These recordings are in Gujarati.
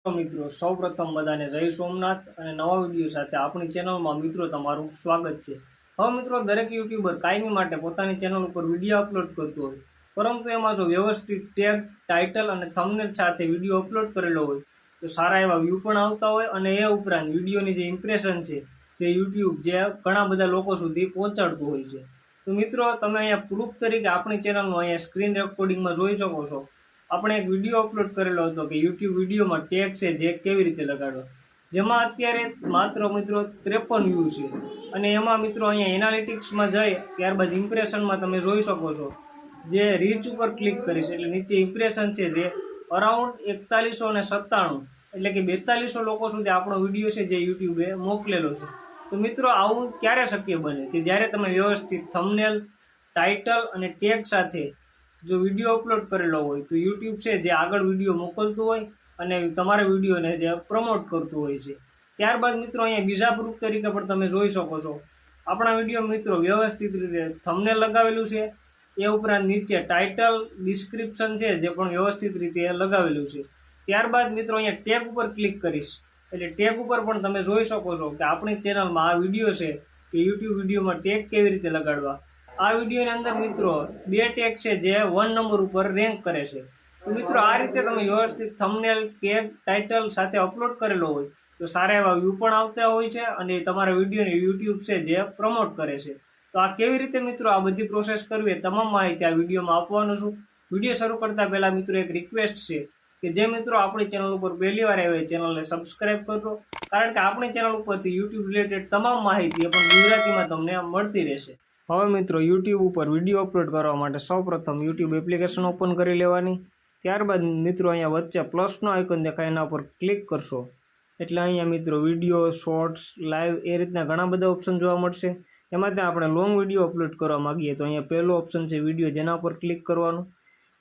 મિત્રો સૌપ્રથમ બધાને જય સોમનાથ અને નવા વિડીયો સાથે આપણી ચેનલમાં મિત્રો તમારું સ્વાગત છે। હવે મિત્રો દરેક યુટ્યુબર કાયમી માટે પોતાની ચેનલ ઉપર વિડીયો અપલોડ કરતો હોય, પરંતુ એમાં જો વ્યવસ્થિત ટેગ, ટાઇટલ અને થંબનેલ સાથે વિડીયો અપલોડ કરેલો હોય તો સારા એવા વ્યૂ પણ આવતા હોય અને એ ઉપરાંત વિડીયોની જે ઇમ્પ્રેશન છે તે યુટ્યુબ જે ઘણા બધા લોકો સુધી પહોંચાડતું હોય છે। તો મિત્રો તમે અહીંયા પ્રૂફ તરીકે આપણી ચેનલનું અહીંયા સ્ક્રીન રેકોર્ડિંગમાં જોઈ શકો છો। આપણે એક વિડીયો અપલોડ કરેલો હતો કે યુટ્યુબ વિડીયોમાં ટેગ છે જે કેવી રીતે લગાડવા, જેમાં અત્યારે માત્ર મિત્રો 53 વ્યૂ છે અને એમાં મિત્રો અહીંયા એનાલિટિક્સમાં જઈ ત્યારબાદ ઇમ્પ્રેશનમાં તમે જોઈ શકો છો જે રીચ ઉપર ક્લિક કરીશ એટલે નીચે ઇમ્પ્રેશન છે જે અરાઉન્ડ 4197 એટલે કે 4200 લોકો સુધી આપણો વિડીયો છે જે યુટ્યુબે મોકલેલો છે। તો મિત્રો આવું ક્યારે શક્ય બને કે જ્યારે તમે વ્યવસ્થિત થંબનેલ, ટાઇટલ અને ટેગ સાથે જો વિડીયો અપલોડ કરેલો હોય તો યુટ્યુબ છે જે આગળ વિડીયો મોકલતું હોય અને તમારા વિડીયોને જે પ્રમોટ કરતું હોય છે। ત્યારબાદ મિત્રો અહીંયા બીજા પ્રૂફ તરીકે પણ તમે જોઈ શકો છો આપણા વિડીયો મિત્રો વ્યવસ્થિત રીતે થંબનેલ લગાવેલું છે, એ ઉપરાંત નીચે ટાઇટલ, ડિસ્ક્રિપ્શન છે જે પણ વ્યવસ્થિત રીતે લગાવેલું છે। ત્યારબાદ મિત્રો અહીંયા ટેગ ઉપર ક્લિક કરીશ એટલે ટેગ ઉપર પણ તમે જોઈ શકો છો કે આપણી ચેનલમાં આ વિડીયો છે કે યુટ્યુબ વિડીયોમાં ટેગ કેવી રીતે લગાડવા। આ વિડીયોની અંદર મિત્રો 2 ટેગ છે જે 1 નંબર ઉપર રેન્ક કરે છે। તો મિત્રો આ રીતે તમે વ્યવસ્થિત થંબનેલ, ટેગ, ટાઇટલ સાથે અપલોડ કરેલો હોય તો સારા એવા વ્યૂ પણ આવતા હોય છે અને તમારા વિડીયોને યુટ્યુબ છે જે પ્રમોટ કરે છે। તો આ કેવી રીતે મિત્રો આ બધી પ્રોસેસ કરવી એ તમામ માહિતી આ વિડીયોમાં આપવાનું છું। વિડીયો શરૂ કરતા પહેલાં મિત્રો એક રિક્વેસ્ટ છે કે જે મિત્રો આપણી ચેનલ ઉપર પહેલી વાર આવે ચેનલને સબસ્ક્રાઇબ કરજો, કારણ કે આપણી ચેનલ ઉપરથી યુટ્યુબ રિલેટેડ તમામ માહિતી પણ ગુજરાતીમાં તમને મળતી રહેશે। હવે મિત્રો યુટ્યુબ ઉપર વિડીયો અપલોડ કરવા માટે સૌપ્રથમ યુટ્યુબ એપ્લિકેશન ઓપન કરી લેવાની। ત્યારબાદ મિત્રો અહીંયા વચ્ચે પ્લસનો આઇકન દેખાય એના પર ક્લિક કરશો એટલે અહીંયા મિત્રો વિડીયો, શોર્ટ્સ, લાઈવ એ રીતના ઘણા બધા ઓપ્શન જોવા મળશે। એમાંથી આપણે લોંગ વિડીયો અપલોડ કરવા માગીએ તો અહીંયા પહેલો ઓપ્શન છે વિડીયો, જેના પર ક્લિક કરવાનું।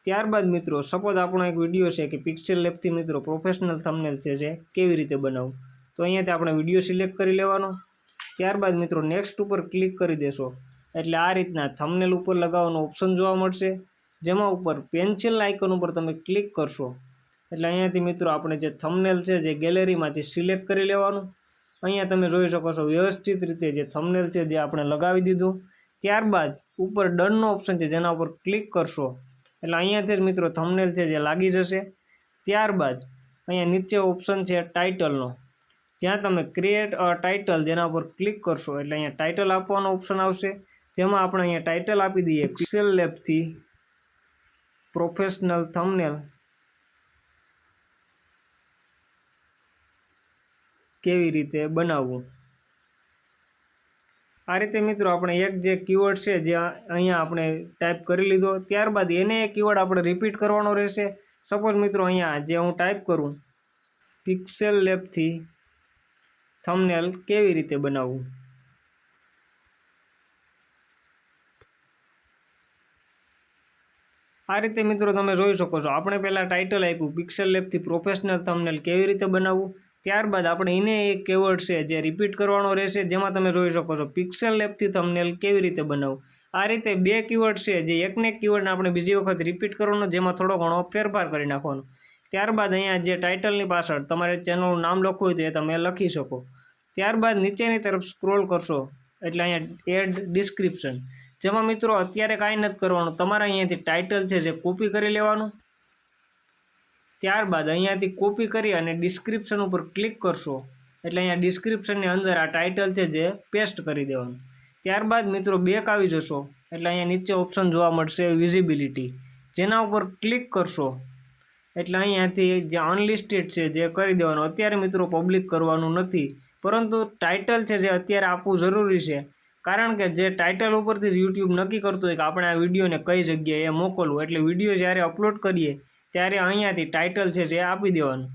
ત્યારબાદ મિત્રો સપોઝ આપણો એક વિડીયો છે કે પિક્સેલ લેબથી મિત્રો પ્રોફેશનલ થંબનેલ છે જે કેવી રીતે બનાવવું, તો અહીંયાથી આપણે વિડીયો સિલેક્ટ કરી લેવાનો। ત્યારબાદ મિત્રો નેક્સ્ટ ઉપર ક્લિક કરી દેશો એટલે આ રીતના થંબનેલ ઉપર લગાવવાનો ઓપ્શન જોવા મળશે, જેમાં ઉપર પેન્સિલ આઇકન ઉપર તમે ક્લિક કરશો એટલે અહીંયાથી મિત્રો આપણે જે થંબનેલ છે જે ગેલેરીમાંથી સિલેક્ટ કરી લેવાનું। અહીંયા તમે જોઈ શકો છો વ્યવસ્થિત રીતે જે થંબનેલ છે જે આપણે લગાવી દીધું। ત્યારબાદ ઉપર ડનનો ઓપ્શન છે જેના ઉપર ક્લિક કરશો એટલે અહીંયાથી જ મિત્રો થંબનેલ છે જે લાગી જશે। ત્યારબાદ અહીંયા નીચે ઓપ્શન છે ટાઇટલનો, જ્યાં તમે ક્રિએટ અ ટાઇટલ જેના ઉપર ક્લિક કરશો એટલે અહીંયા ટાઇટલ આપવાનો ઓપ્શન આવશે, જેમાં આપણે અહીંયા ટાઇટલ આપી દઈએ પિક્સેલ લેબથી પ્રોફેશનલ થંબનેલ કેવી રીતે બનાવવું। આ રીતે મિત્રો આપણે એક જે કીવર્ડ છે જે અહીંયા આપણે ટાઈપ કરી લીધો, ત્યારબાદ એને એક કીવર્ડ આપણે રિપીટ કરવાનો રહેશે। સપોઝ મિત્રો અહીંયા જે હું ટાઈપ કરું પિક્સેલ લેબથી થંબનેલ કેવી રીતે બનાવવું, આ રીતે મિત્રો તમે જોઈ શકો છો આપણે પહેલાં ટાઇટલ આપ્યું પિક્સેલ લેબથી પ્રોફેશનલ થંબનેલ કેવી રીતે બનાવવું, ત્યારબાદ આપણે એને એક કીવર્ડ છે જે રિપીટ કરવાનો રહેશે, જેમાં તમે જોઈ શકો છો પિક્સેલ લેબથી થંબનેલ કેવી રીતે બનાવવું। આ રીતે 2 કીવર્ડ છે જે એકને એક કીવર્ડને આપણે બીજી વખત રિપીટ કરવાનો, જેમાં થોડો ઘણો ફેરફાર કરી નાખવાનો। ત્યારબાદ અહીંયા જે ટાઇટલની પાછળ તમારે ચેનલનું નામ લખવું હોય તો એ તમે લખી શકો। ત્યારબાદ નીચેની તરફ સ્ક્રોલ કરશો એટલે અહીંયા એડ ડિસ્ક્રિપ્શન, જેમાં મિત્રો અત્યારે કાંઈ નથી કરવાનું, તમારે અહીંયાથી ટાઇટલ છે જે કોપી કરી લેવાનું। ત્યારબાદ અહીંયાથી કોપી કરી અને ડિસ્ક્રિપ્શન ઉપર ક્લિક કરશો એટલે અહીંયા ડિસ્ક્રિપ્શનની અંદર આ ટાઇટલ છે જે પેસ્ટ કરી દેવાનું। ત્યારબાદ મિત્રો બેક આવી જશો એટલે અહીંયા નીચે ઓપ્શન જોવા મળશે વિઝિબિલિટી, જેના ઉપર ક્લિક કરશો એટલે અહીંયાથી જે અનલિસ્ટેડ છે જે કરી દેવાનું। અત્યારે મિત્રો પબ્લિક કરવાનું નથી, પરંતુ ટાઇટલ છે જે અત્યારે આપવું જરૂરી છે, કારણ કે જે ટાઇટલ ઉપરથી યુટ્યુબ નક્કી કરતું હોય કે આપણે આ વિડીયોને કઈ જગ્યાએ મોકલવું, એટલે વિડીયો જ્યારે અપલોડ કરીએ ત્યારે અહીંયાથી ટાઇટલ છે જે આપી દેવાનું।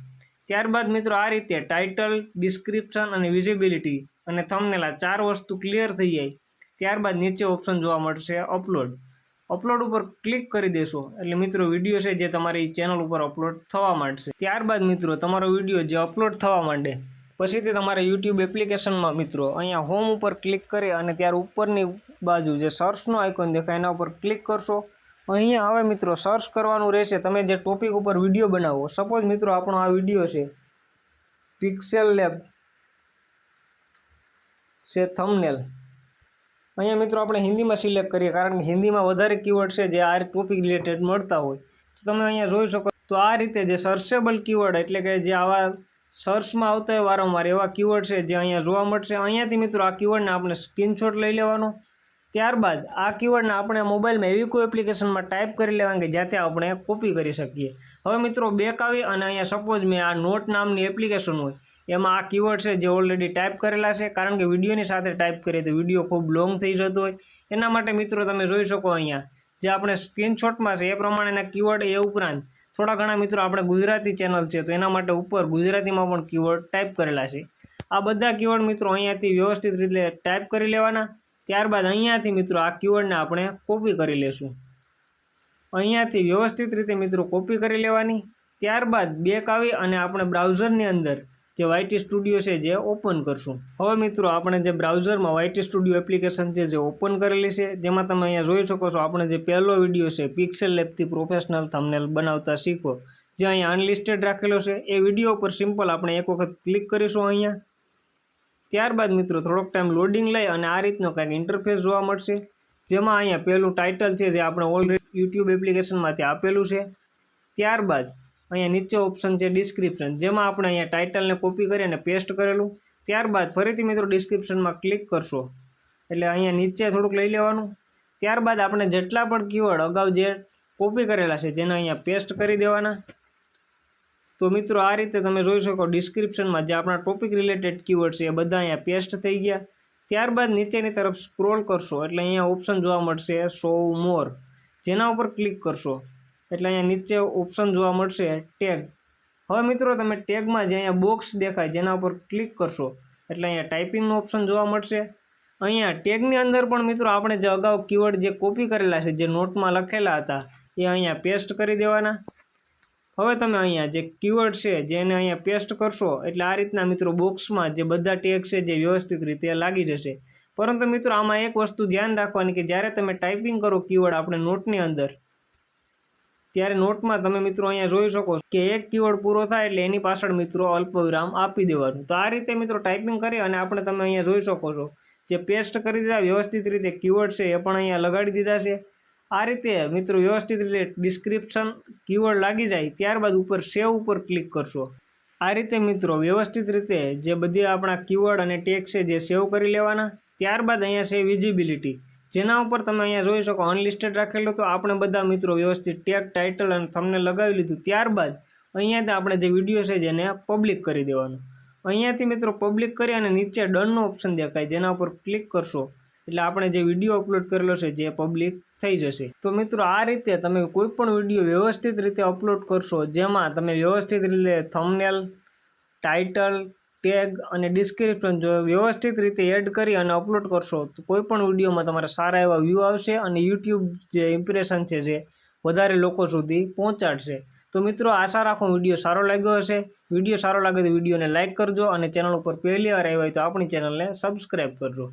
ત્યારબાદ મિત્રો આ રીતે ટાઇટલ, ડિસ્ક્રિપ્શન અને વિઝિબિલિટી અને થંબનેલ આ 4 વસ્તુ ક્લિયર થઈ જાય ત્યારબાદ નીચે ઓપ્શન જોવા મળશે અપલોડ, અપલોડ ઉપર ક્લિક કરી દેશો એટલે મિત્રો વિડીયો છે જે તમારી ચેનલ ઉપર અપલોડ થવા માંડશે। ત્યારબાદ મિત્રો તમારો વિડીયો જે અપલોડ થવા માંડે પછીથી તમારે યુટ્યુબ એપ્લિકેશનમાં મિત્રો અહીંયા હોમ ઉપર ક્લિક કરી અને ત્યાર ઉપરની બાજુ જે સર્ચનો આઇકોન દેખાય એના ઉપર ક્લિક કરશો। અહીંયા હવે મિત્રો સર્ચ કરવાનું રહેશે તમે જે ટોપિક ઉપર વિડીયો બનાવો। સપોઝ મિત્રો આપણો આ વિડીયો છે પિક્સેલ લેબ છે થંબનેલ। અહીંયા મિત્રો આપણે હિન્દીમાં સિલેક્ટ કરીએ, કારણ કે હિન્દીમાં વધારે કીવર્ડ છે જે આ ટોપિક રિલેટેડ મળતા હોય। તો તમે અહીંયા જોઈ શકો તો આ રીતે જે સર્ચેબલ કીવર્ડ એટલે કે જે આવા સર્ચમાં આવતા હોય વારંવાર એવા કીવર્ડ છે જે અહીંયા જોવા મળશે। અહીંયાથી મિત્રો આ કીવર્ડને આપણે સ્ક્રીનશોટ લઈ લેવાનો। ત્યારબાદ આ કીવર્ડને આપણે મોબાઈલમાં એવી કોઈ એપ્લિકેશનમાં ટાઈપ કરી લેવાનું કે જ્યાંથી આપણે કોપી કરી શકીએ। હવે મિત્રો બેક આવી અને અહીંયા સપોઝ મેં આ નોટ નામની એપ્લિકેશન હોય એમાં આ કીવર્ડ છે જે ઓલરેડી ટાઈપ કરેલા છે, કારણ કે વિડીયોની સાથે ટાઈપ કરીએ તો વિડીયો ખૂબ લોંગ થઈ જતો હોય। એના માટે મિત્રો તમે જોઈ શકો અહીંયા જે આપણે સ્ક્રીનશોટમાં છે એ પ્રમાણેના કીવર્ડ એ ઉપરાંત થોડા ઘણા મિત્રો આપણે ગુજરાતી ચેનલ છે તો એના માટે ઉપર ગુજરાતીમાં પણ કીવર્ડ ટાઈપ કરેલા છે। આ બધા કીવર્ડ મિત્રો અહીંયાથી વ્યવસ્થિત રીતે ટાઈપ કરી લેવાના। ત્યારબાદ અહીંયાથી મિત્રો આ કીવર્ડને આપણે કોપી કરી લેશું। અહીંયાથી વ્યવસ્થિત રીતે મિત્રો કોપી કરી લેવાની। ત્યારબાદ બેક આવી અને આપણે બ્રાઉઝરની અંદર જે વાયટી સ્ટુડિયો છે જે ઓપન કરશું। હવે મિત્રો આપણે જે બ્રાઉઝરમાં વાયટી સ્ટુડિયો એપ્લિકેશન છે જે ઓપન કરેલી છે, જેમાં તમે અહીંયા જોઈ શકો છો આપણે જે પહેલો વિડીયો છે પિક્સેલ લેબથી પ્રોફેશનલ થંબનેલ બનાવતા શીખો જે અહીંયા અનલિસ્ટેડ રાખેલો છે, એ વિડીયો ઉપર સિમ્પલ આપણે એક વખત ક્લિક કરીશું અહીંયા। ત્યારબાદ મિત્રો થોડોક ટાઈમ લોડિંગ લઈ અને આ રીતનો કંઈક ઇન્ટરફેસ જોવા મળશે, જેમાં અહીંયા પહેલું ટાઇટલ છે જે આપણે ઓલરેડી યુટ્યુબ એપ્લિકેશનમાંથી આપેલું છે। ત્યારબાદ અહીંયા નીચે ઓપ્શન છે ડિસ્ક્રિપ્શન, જેમાં આપણે અહીંયા ટાઇટલને કોપી કરી અને પેસ્ટ કરેલું। ત્યારબાદ ફરીથી મિત્રો ડિસ્ક્રિપ્શનમાં ક્લિક કરશો એટલે અહીંયા નીચે થોડુંક લઈ લેવાનું। ત્યારબાદ આપણે જેટલા પણ કીવર્ડ અગાઉ જે કોપી કરેલા છે જેને અહીંયા પેસ્ટ કરી દેવાના। તો મિત્રો આ રીતે તમે જોઈ શકો ડિસ્ક્રિપ્શનમાં જે આપણા ટોપિક રિલેટેડ કીવર્ડ છે એ બધા અહીંયા પેસ્ટ થઈ ગયા। ત્યારબાદ નીચેની તરફ સ્ક્રોલ કરશો એટલે અહીંયા ઓપ્શન જોવા મળશે શો મોર, જેના ઉપર ક્લિક કરશો એટલે અહીંયા નીચે ઓપ્શન જોવા મળશે ટેગ। હવે મિત્રો તમે ટેગમાં જે અહીંયા બોક્સ દેખાય જેના ઉપર ક્લિક કરશો એટલે અહીંયા ટાઈપિંગનો ઓપ્શન જોવા મળશે। અહીંયા ટેગની અંદર પણ મિત્રો આપણે જે અગાઉ કીવર્ડ જે કોપી કરેલા છે જે નોટમાં લખેલા હતા એ અહીંયા પેસ્ટ કરી દેવાના। હવે તમે અહીંયા જે કીવર્ડ છે જેને અહીંયા પેસ્ટ કરશો એટલે આ રીતના મિત્રો બોક્સમાં જે બધા ટેગ છે જે વ્યવસ્થિત રીતે લાગી જશે। પરંતુ મિત્રો આમાં એક વસ્તુ ધ્યાન રાખવાની કે જ્યારે તમે ટાઈપિંગ કરો કીવર્ડ આપણે નોટની અંદર, ત્યારે નોટમાં તમે મિત્રો અહીંયા જોઈ શકો કે એક કીવર્ડ પૂરો થાય એટલે એની પાછળ મિત્રો અલ્પવિરામ આપી દેવાનું। તો આ રીતે મિત્રો ટાઈપિંગ કરી અને આપણે તમે અહીંયા જોઈ શકો છો જે પેસ્ટ કરી દીધા વ્યવસ્થિત રીતે કીવર્ડ છે એ પણ અહીંયા લગાડી દીધા છે। આ રીતે મિત્રો વ્યવસ્થિત રીતે ડિસ્ક્રિપ્શન કીવર્ડ લાગી જાય ત્યારબાદ ઉપર સેવ ઉપર ક્લિક કરશો। આ રીતે મિત્રો વ્યવસ્થિત રીતે જે બધી આપણા કીવર્ડ અને ટેગ છે જે સેવ કરી લેવાના। ત્યારબાદ અહીંયા છે વિઝિબિલિટી, જેના ઉપર તમે અહીંયા જોઈ શકો અનલિસ્ટેડ રાખેલું, તો આપણે બધા મિત્રો વ્યવસ્થિત ટેગ ટાઇટલ અને થંબનેલ લગાવી લીધું। ત્યારબાદ અહીંયાથી આપણે જે વિડીયો છે જેને પબ્લિક કરી દેવાનું। અહીંયાથી મિત્રો પબ્લિક કરી અને નીચે ડનનો ઓપ્શન દેખાય જેના ઉપર ક્લિક કરશો એટલે આપણે જે વિડીયો અપલોડ કરેલો છે જે પબ્લિક થઈ જશે। તો મિત્રો આ રીતે તમે કોઈ પણ વિડીયો વ્યવસ્થિત રીતે અપલોડ કરશો જેમાં તમે વ્યવસ્થિત રીતે થંબનેલ, ટાઇટલ, ટેગ અને ડિસ્ક્રિપ્શન જો વ્યવસ્થિત રીતે એડ કરી અને અપલોડ કરશો તો કોઈ પણ વિડીયોમાં તમારા સારા એવા વ્યૂ આવશે અને યુટ્યુબ જે ઇમ્પ્રેશન છે જે વધારે લોકો સુધી પહોંચાડશે। તો મિત્રો આશા રાખું વિડીયો સારો લાગ્યો હશે। વિડીયો સારો લાગે તો વિડીયોને લાઇક કરજો અને ચેનલ ઉપર પહેલી વાર આવ્યા હોય તો આપણી ચેનલને સબસ્ક્રાઈબ કરજો।